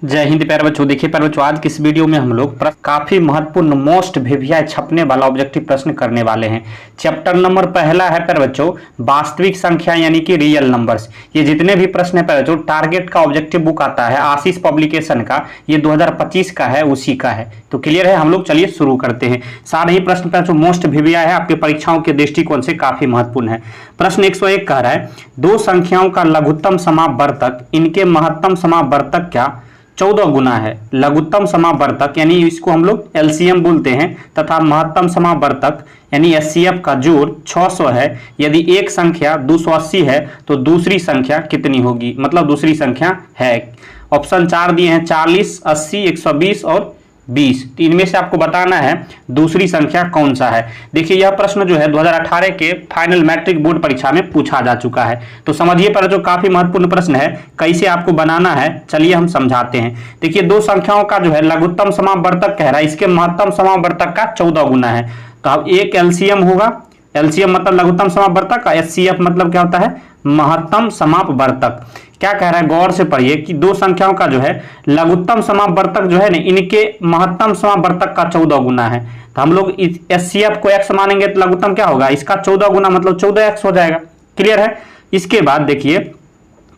जय हिंद प्यारे बच्चों। देखिए प्यारे बच्चों, आज की इस वीडियो में हम लोग काफी महत्वपूर्ण मोस्ट वीवीआई छपने वाला ऑब्जेक्टिव प्रश्न करने वाले हैं। चैप्टर नंबर पहला है प्यारे बच्चों वास्तविक संख्या यानी कि रियल नंबर्स। ये जितने भी प्रश्न है प्यारे बच्चों, टारगेट का ऑब्जेक्टिव बुक आता है आशीष पब्लिकेशन का, ये 2025 का है, उसी का है। तो क्लियर है, हम लोग चलिए शुरू करते हैं। सारे ही प्रश्न प्यारे बच्चों मोस्ट वीवीआई है, आपके परीक्षाओं के दृष्टिकोण से काफी महत्वपूर्ण है। प्रश्न 101 कह रहा है दो संख्याओं का लघुत्तम समावर्तक इनके महत्तम समावर्तक क्या 14 गुना है। लघुत्तम समावर्तक यानी इसको हम लोग एलसीएम बोलते हैं, तथा महत्तम समावर्तक यानी एचसीएफ का जोड़ 600 है। यदि एक संख्या 280 है तो दूसरी संख्या कितनी होगी, मतलब दूसरी संख्या है। ऑप्शन 4 दिए हैं 40, 80, 120 और 20। तो इनमें से आपको बताना है दूसरी संख्या कौन सा है। देखिए यह प्रश्न जो है 2018 के फाइनल मैट्रिक बोर्ड परीक्षा में पूछा जा चुका है। तो समझिए पर जो काफी महत्वपूर्ण प्रश्न है, कैसे आपको बनाना है चलिए हम समझाते हैं। देखिए दो संख्याओं का जो है लघुत्तम समावर्तक कह रहा है, इसके महत्तम समावर्तक का 14 गुना है। तो अब एक एलसीएम होगा, एलसीएम मतलब लघुत्तम समावर्तक का, एचसीएफ मतलब क्या होता है महत्तम समावर्तक। क्या कह रहा है गौर से पढ़िए कि दो संख्याओं का जो है लघुत्तम समावर्तक जो है ना, इनके महत्तम समावर्तक का 14 गुना है। तो हम लोग इस एचसीएफ को x मानेंगे तो लघुत्तम क्या होगा, इसका 14 गुना मतलब 14x हो जाएगा। क्लियर है। इसके बाद देखिए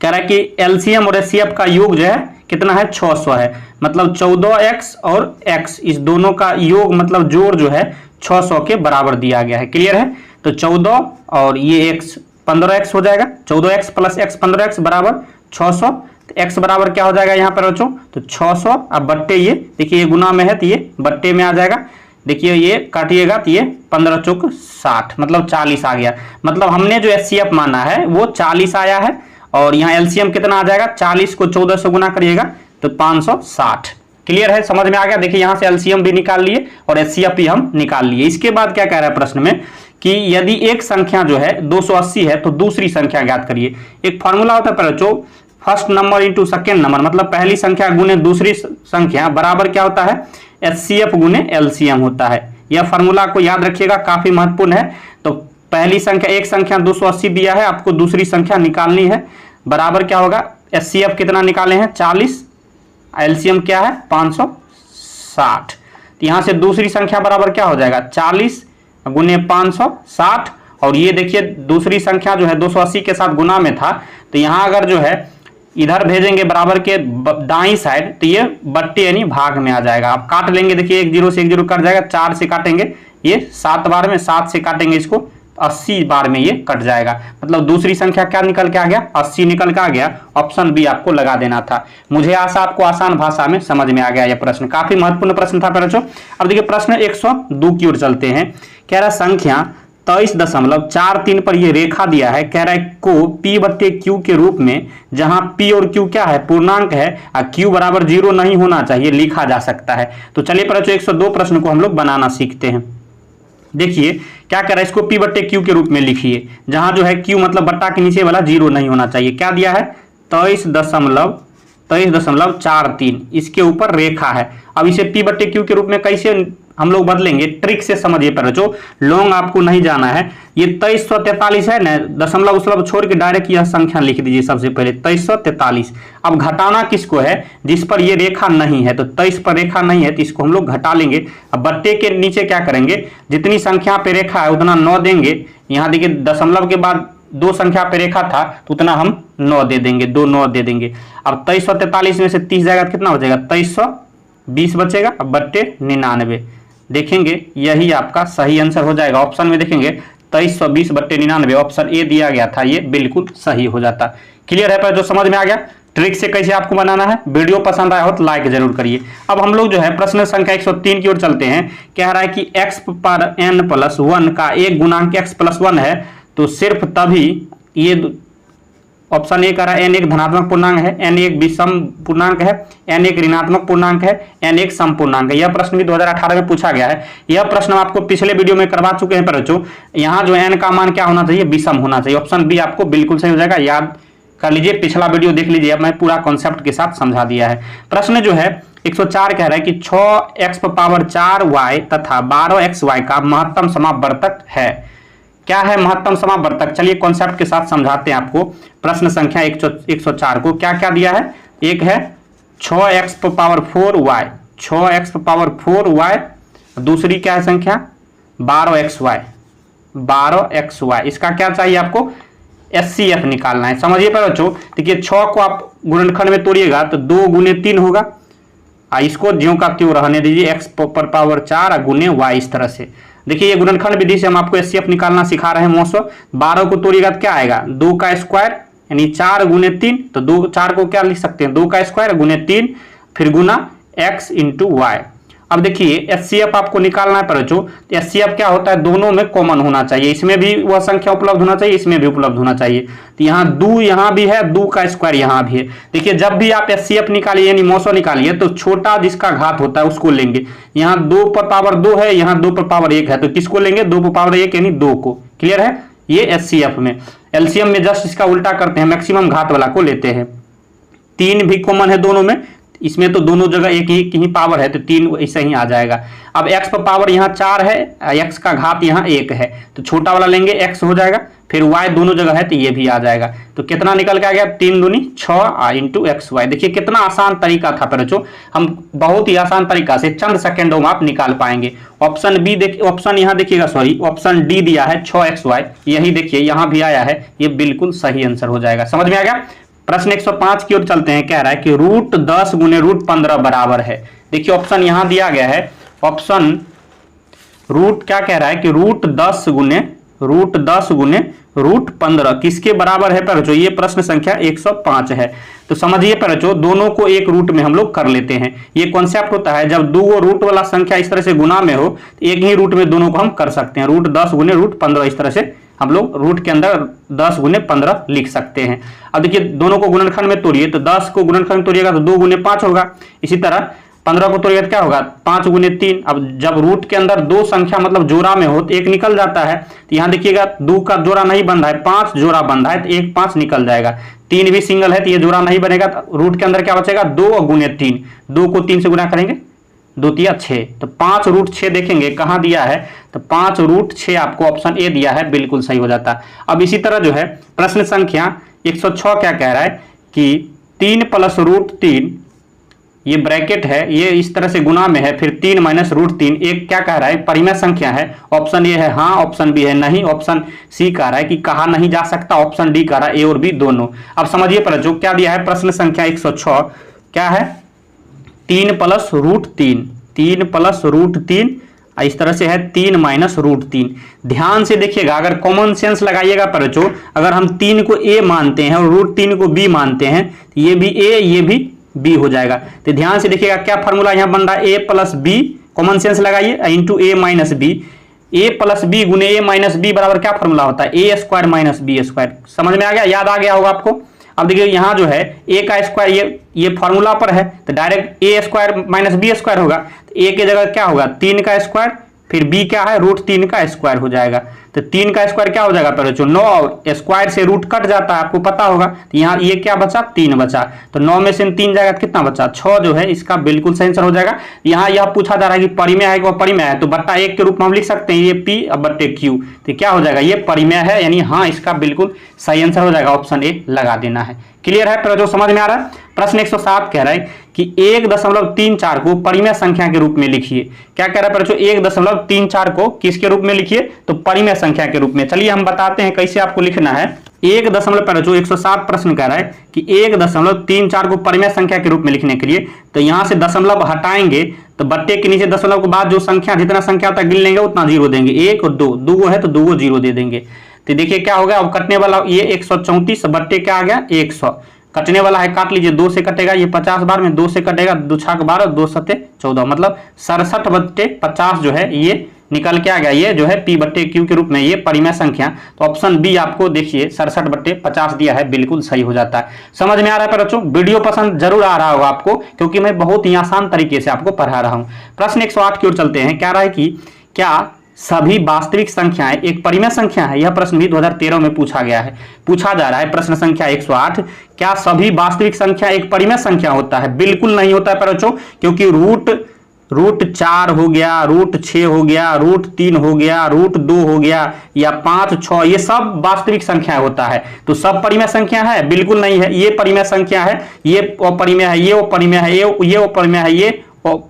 कह रहा है कि एलसीएम और एचसीएफ का योग जो है कितना है 600 है, मतलब 14x और x इस दोनों का योग मतलब जोड़ जो है 600 के बराबर दिया गया है। क्लियर है। तो 14 और ये x 15x हो जाएगा, 14x प्लस x 15x बराबर 600। तो x बराबर क्या हो जाएगा यहाँ पर बच्चों, तो 600 अब बट्टे ये देखिए ये गुना में है तो ये बट्टे में आ जाएगा। देखिए ये काटिएगा तो ये 15 चौक 60 मतलब 40 आ गया। मतलब हमने जो एचसीएफ माना है वो 40 आया है, और यहाँ एलसीएम कितना आ जाएगा 40 को 14 से गुना करिएगा तो 560। क्लियर है, समझ में आ गया। देखिए यहाँ से एलसीएम भी निकाल लिए और एचसीएफ भी हम निकाल लिए। इसके बाद क्या कह रहा है प्रश्न में कि यदि एक संख्या जो है 280 है तो दूसरी संख्या ज्ञात करिए। एक फॉर्मूला होता है बच्चों first number into second number, मतलब पहली संख्या गुने दूसरी संख्या बराबर क्या होता है एचसीएफ गुने एलसीएम होता है। यह फॉर्मूला को याद रखिएगा, काफी महत्वपूर्ण है। तो पहली संख्या एक संख्या 280 दिया है, आपको दूसरी संख्या निकालनी है, बराबर क्या होगा एचसीएफ कितना निकाले हैं 40, एलसीएम क्या है 560। तो यहां से दूसरी संख्या बराबर क्या हो जाएगा 40 गुने 560, और ये देखिए दूसरी संख्या जो है 280 के साथ गुना में था, तो यहां अगर जो है इधर भेजेंगे बराबर के दाईं साइड तो ये बट्टे यानी भाग में आ जाएगा। आप काट लेंगे, देखिए 1 0 से 1 0 कट जाएगा, 4 से काटेंगे ये 7 बार में, 7 से काटेंगे इसको 80 बार में ये कट जाएगा। मतलब दूसरी संख्या क्या निकल के आ गया 80 निकल के आ गया। ऑप्शन बी आपको लगा देना था। मुझे आशा आपको आसान भाषा में समझ में आ गया। यह प्रश्न काफी महत्वपूर्ण प्रश्न था बच्चों। अब देखिए प्रश्न 102 की ओर चलते हैं। कह रहा संख्या 23.43 पर ये रेखा दिया है। कह रहा है को p बट्टे q के रूप में, जहां p और q क्या है पूर्णांक है और q बराबर 0 नहीं होना चाहिए, लिखा जा सकता है। तो चलिए बच्चों 102 प्रश्न को हम लोग बनाना सीखते हैं। देखिए क्या कर रहा है, इसको p बट्टे q के रूप में लिखिए, जहां जो है q मतलब बट्टा के नीचे वाला 0 नहीं होना चाहिए। क्या दिया है 23.43, इसके ऊपर रेखा है। अब इसे p बट्टे q के रूप में कैसे हम लोग बदलेंगे, ट्रिक से समझिए पर जो लॉन्ग आपको नहीं जाना है। ये 2343 है ना, दशमलव उसलव छोड़ के डायरेक्ट यह संख्या लिख दीजिए सबसे पहले 2343। अब घटाना किसको है, जिस पर ये रेखा नहीं है, तो 23 पर रेखा नहीं है तो इसको हम लोग घटा लेंगे। अब बट्टे के नीचे क्या करेंगे, जितनी संख्या पे रेखा है उतना 9 देंगे। यहाँ देखिए दशमलव के बाद 2 संख्या पे रेखा था तो उतना हम 9 दे देंगे, 2 9 दे देंगे। अब 2343 में से 30 जाएगा तो कितना हो जाएगा 2320 बचेगा, अब बट्टे 99 देखेंगे, यही आपका सही आंसर हो जाएगा। ऑप्शन में देखेंगे 2320 बट्टे 99, ऑप्शन ए दिया गया था, ये बिल्कुल सही हो जाता। क्लियर है पर जो समझ में आ गया ट्रिक से कैसे आपको बनाना है। वीडियो पसंद आया हो तो लाइक जरूर करिए। अब हम लोग जो है प्रश्न संख्या 103 की ओर चलते हैं। कह रहा है कि x पर n+1 का एक गुणांक x+1 है, तो सिर्फ तभी ये ऑप्शन ए कह रहा है n एक धनात्मक पूर्णांक है, n एक विषम पूर्णांक है, n एक ऋणात्मक पूर्णांक है, n एक सम पूर्णांक है। यह प्रश्न भी 2018 में पूछा गया है। यह प्रश्न आपको पिछले वीडियो में करवा चुके हैं बच्चों। यहाँ जो n का मान क्या होना चाहिए विषम होना चाहिए। ऑप्शन बी आपको बिल्कुल सही हो जाएगा, याद कर लीजिए, पिछला वीडियो देख लीजिए, मैं पूरा कॉन्सेप्ट के साथ समझा दिया है। प्रश्न जो है 104 कह रहा है कि 6x⁴y तथा 12xy का महत्तम समावर्तक है। क्या है महत्तम समावर्तक, चलिए कॉन्सेप्ट के साथ समझाते हैं आपको। प्रश्न संख्या 104 को क्या क्या दिया है, एक है 6x power 4y, 6x power 4y, दूसरी क्या है संख्या 12xy, 12xy। इसका क्या चाहिए आपको HCF निकालना है। समझिए पर बच्चों, देखिए 6 को आप गुणनखंड में तोड़िएगा तो 2 गुने 3 होगा, इसको ज्यों का त्यों रहने दीजिए, x पर पावर 4 गुने y इस तरह से। देखिए ये गुणनखंड विधि से हम आपको HCF निकालना सिखा रहे हैं मौसो। 12 को तोड़िएगा तो क्या आएगा 2 का स्क्वायर यानी 4 गुने 3, तो 2 4 को क्या लिख सकते हैं 2 का स्क्वायर गुने 3 फिर गुना x इंटू वाई। अब देखिए HCF आपको निकालना है पर जो HCF क्या होता है दोनों में कॉमन होना चाहिए, इसमें भी वह संख्या उपलब्ध होना चाहिए, इसमें भी उपलब्ध होना चाहिए। तो यहाँ 2 यहाँ भी है, 2 का स्क्वायर यहाँ भी है। देखिए जब भी आप HCF निकालिए यानी मौसो निकालिए तो छोटा जिसका घात होता है उसको लेंगे। यहाँ 2 पर पावर 2 है, यहाँ 2 पर पावर 1 है, तो किसको लेंगे 2 पर पावर 1 यानी 2 को। क्लियर है, ये HCF में। LCM में जस्ट इसका उल्टा करते हैं, मैक्सिमम घात वाला को लेते हैं। 3 भी कॉमन है दोनों में, इसमें तो दोनों जगह एक ही पावर है तो 3 ऐसा ही आ जाएगा। अब x पर पावर यहाँ 4 है, x का घात यहाँ 1 है, तो छोटा वाला लेंगे x हो जाएगा, फिर y दोनों जगह है तो ये भी आ जाएगा। तो कितना निकल के आ गया 3 दूनी 6 इंटू XY। देखिए कितना आसान तरीका था पर जो हम बहुत ही आसान तरीका से चंद सेकेंडों में आप निकाल पाएंगे। ऑप्शन बी देखिए, ऑप्शन यहाँ देखिएगा सॉरी ऑप्शन डी दिया है 6XY, यही देखिए यहाँ भी आया है, ये बिल्कुल सही आंसर हो जाएगा। समझ में आ गया। प्रश्न 105 की ओर चलते हैं। कह रहा है कि रूट 10 गुने रूट 15 बराबर है। देखिए ऑप्शन यहां दिया गया है, ऑप्शन रूट क्या कह रहा है कि रूट 10 गुने रूट 15 किसके बराबर है पर जो ये प्रश्न संख्या 105 है। तो समझिए पर जो दोनों को एक रूट में हम लोग कर लेते हैं। ये कॉन्सेप्ट होता है जब दो रूट वाला संख्या इस तरह से गुना में हो तो एक ही रूट में दोनों को हम कर सकते हैं। रूट 10 गुने रूट 15 इस तरह से हम लोग रूट के अंदर 10 गुने 15 लिख सकते हैं। अब देखिए दोनों को गुणनखंड में तोड़िए तो 10 को गुणनखंड में तोड़िएगा तो 2 गुने 5 होगा, इसी तरह 15 को तोड़िएगा तो क्या होगा 5 गुने 3। अब जब रूट के अंदर दो संख्या मतलब जोड़ा में हो तो एक निकल जाता है, तो यहाँ देखिएगा 2 का जोड़ा नहीं बन रहा है, 5 जोड़ा बन रहा है तो एक 5 निकल जाएगा। 3 भी सिंगल है तो ये जोड़ा नहीं बनेगा, तो रूट के अंदर क्या बचेगा 2 गुने 3, 2 को 3 से गुना करेंगे 2 तिया 6, तो 5 रूट 6 देखेंगे कहाँ दिया है तो 5 रूट 6 आपको ऑप्शन ए दिया है, बिल्कुल सही हो जाता है। अब इसी तरह जो है प्रश्न संख्या 106 क्या कह रहा है कि 3 प्लस रूट 3 ये ब्रैकेट है, ये इस तरह से गुना में है, फिर 3 माइनस रूट 3 एक क्या कह रहा है परिमेय संख्या है। ऑप्शन ए है हाँ, ऑप्शन बी है नहीं, ऑप्शन सी कह रहा है कि कहा नहीं जा सकता, ऑप्शन डी कह रहा है ए और बी दोनों। अब समझिए पर जो क्या दिया है प्रश्न संख्या 106 क्या है 3 प्लस रूट 3, 3 प्लस रूट 3 इस तरह से है 3 माइनस रूट 3। ध्यान से देखिएगा, अगर कॉमन सेंस लगाइएगा पर जो अगर हम 3 को a मानते हैं और रूट 3 को b मानते हैं तो ये भी a ये भी b हो जाएगा। तो ध्यान से देखिएगा क्या फॉर्मूला यहाँ बन रहा है a plus b, common sense लगाइए into a minus b, a plus b गुने a माइनस b बराबर क्या फॉर्मूला होता है a square minus b square. समझ में आ गया, याद आ गया होगा आपको। अब देखिए यहाँ जो है a का स्क्वायर ये फॉर्मूला पर है तो direct a square minus b square होगा, तो a की जगह क्या होगा 3 का स्क्वायर, फिर b क्या है रूट 3 का स्क्वायर हो जाएगा। तो 3 का स्क्वायर क्या हो जाएगा पर 9, और स्क्वायर से रूट कट जाता है आपको पता होगा, तो यहाँ ये क्या बचा 3 बचा, तो 9 में से 3 जाएगा कितना बचा 6 जो है इसका बिल्कुल सही आंसर हो जाएगा। यहाँ यह पूछा जा रहा है कि परिमेय है कि परिमेय है, तो बट्टा 1 के रूप में हम लिख सकते हैं ये p अब बट्टे q, तो क्या हो जाएगा ये परिमेय है, यानी हाँ इसका बिल्कुल सही आंसर हो जाएगा, ऑप्शन ए लगा देना है। क्लियर है पर जो समझ में आ रहा है। प्रश्न 107 कह रहा है कि 1.34 को परिमेय संख्या के रूप में लिखिए। क्या कह रहा है पर जो 1.34 को किसके रूप में लिखिए तो परिमेय संख्या के रूप में। चलिए हम बताते हैं कैसे आपको लिखना है। 1.107 प्रश्न कह रहा है कि 1.34 को परिमेय संख्या के रूप में लिखने के लिए तो यहाँ से दशमलव हटाएंगे तो बट्टे के नीचे दशमलव के बाद जो संख्या जितना संख्या होता है गिन लेंगे उतना 0 देंगे, 1 और 2, 2 है तो 2 को 0 दे देंगे। तो देखिए क्या हो गया, अब कटने वाला ये 134 बट्टे क्या आ गया 100, कटने वाला है काट लीजिए, 2 से कटेगा ये 50 बार में, 2 से कटेगा 2 छक 12, 2 सत्ते 14, मतलब 67 बट्टे 50 जो है ये निकल के आ गया, ये जो है p बट्टे q के रूप में ये परिमेय संख्या। तो ऑप्शन बी आपको देखिए 67 बट्टे 50 दिया है, बिल्कुल सही हो जाता है। समझ में आ रहा है पर बच्चों, वीडियो पसंद जरूर आ रहा होगा आपको क्योंकि मैं बहुत ही आसान तरीके से आपको पढ़ा रहा हूँ। प्रश्न 108 की ओर चलते हैं। क्या रहा है कि क्या सभी वास्तविक संख्याएं एक परिमेय संख्या है। यह प्रश्न भी 2013 में पूछा गया है, पूछा जा रहा है। प्रश्न संख्या 108, क्या सभी वास्तविक संख्या एक परिमेय संख्या होता है। बिल्कुल नहीं होता है पर बच्चों, क्योंकि रूट √4 हो गया, √6 हो गया, √3 हो गया, √2 हो गया, या 5, 6, ये सब वास्तविक संख्या होता है। तो सब परिमेय संख्या है? बिल्कुल नहीं है। ये परिमेय संख्या है, ये अपरिमेय है, ये अपरिमेय है, ये अपरिमेय है,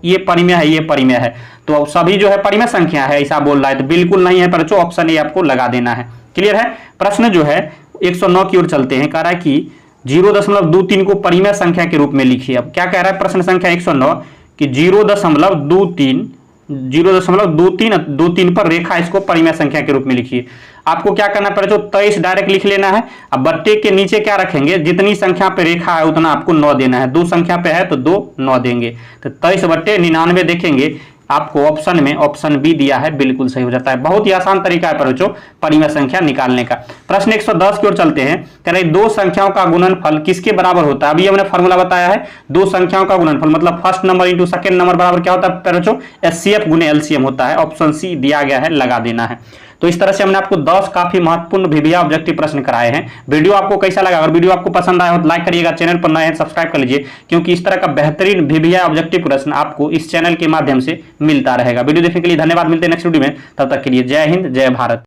ये परिमेय है, ये परिमेय है। तो सभी जो है परिमेय संख्या है ऐसा बोल रहा है, तो बिल्कुल नहीं है बच्चों, ऑप्शन ए आपको लगा देना है। क्लियर है? प्रश्न जो है 109 की ओर चलते हैं। कह रहा है कि 0.23 को परिमेय संख्या के रूप में लिखिए। अब क्या कह रहा है प्रश्न संख्या 109 कि 0.23 पर रेखा इसको परिमेय संख्या के रूप में लिखिए। आपको क्या करना पड़ेगा? 23 डायरेक्ट लिख लेना है। अब बट्टे के नीचे क्या रखेंगे? जितनी संख्या पे रेखा है उतना आपको 9 देना है। 2 संख्या पे है तो 2 9 देंगे, तो 23/99 देखेंगे। आपको ऑप्शन में ऑप्शन बी दिया है, बिल्कुल सही हो जाता है। बहुत ही आसान तरीका है बच्चों परिमेय संख्या निकालने का। प्रश्न 110 की ओर चलते हैं। कह रहे 2 संख्याओं का गुणनफल किसके बराबर होता है? अभी हमने फॉर्मूला बताया है। 2 संख्याओं का गुणनफल मतलब first number into second number बराबर क्या होता है बच्चों? HCF गुने LCM होता है। ऑप्शन सी दिया गया है, लगा देना है। तो इस तरह से हमने आपको 10 काफी महत्वपूर्ण विभिया ऑब्जेक्टिव प्रश्न कराए हैं। वीडियो आपको कैसा लगा? अगर वीडियो आपको पसंद आया हो तो लाइक करिएगा, चैनल पर नए हैं सब्सक्राइब कर लीजिए, क्योंकि इस तरह का बेहतरीन विभिया ऑब्जेक्टिव प्रश्न आपको इस चैनल के माध्यम से मिलता रहेगा। वीडियो देखने के लिए धन्यवाद। मिलते हैं नेक्स्ट वीडियो में, तब तक के लिए जय हिंद, जय भारत।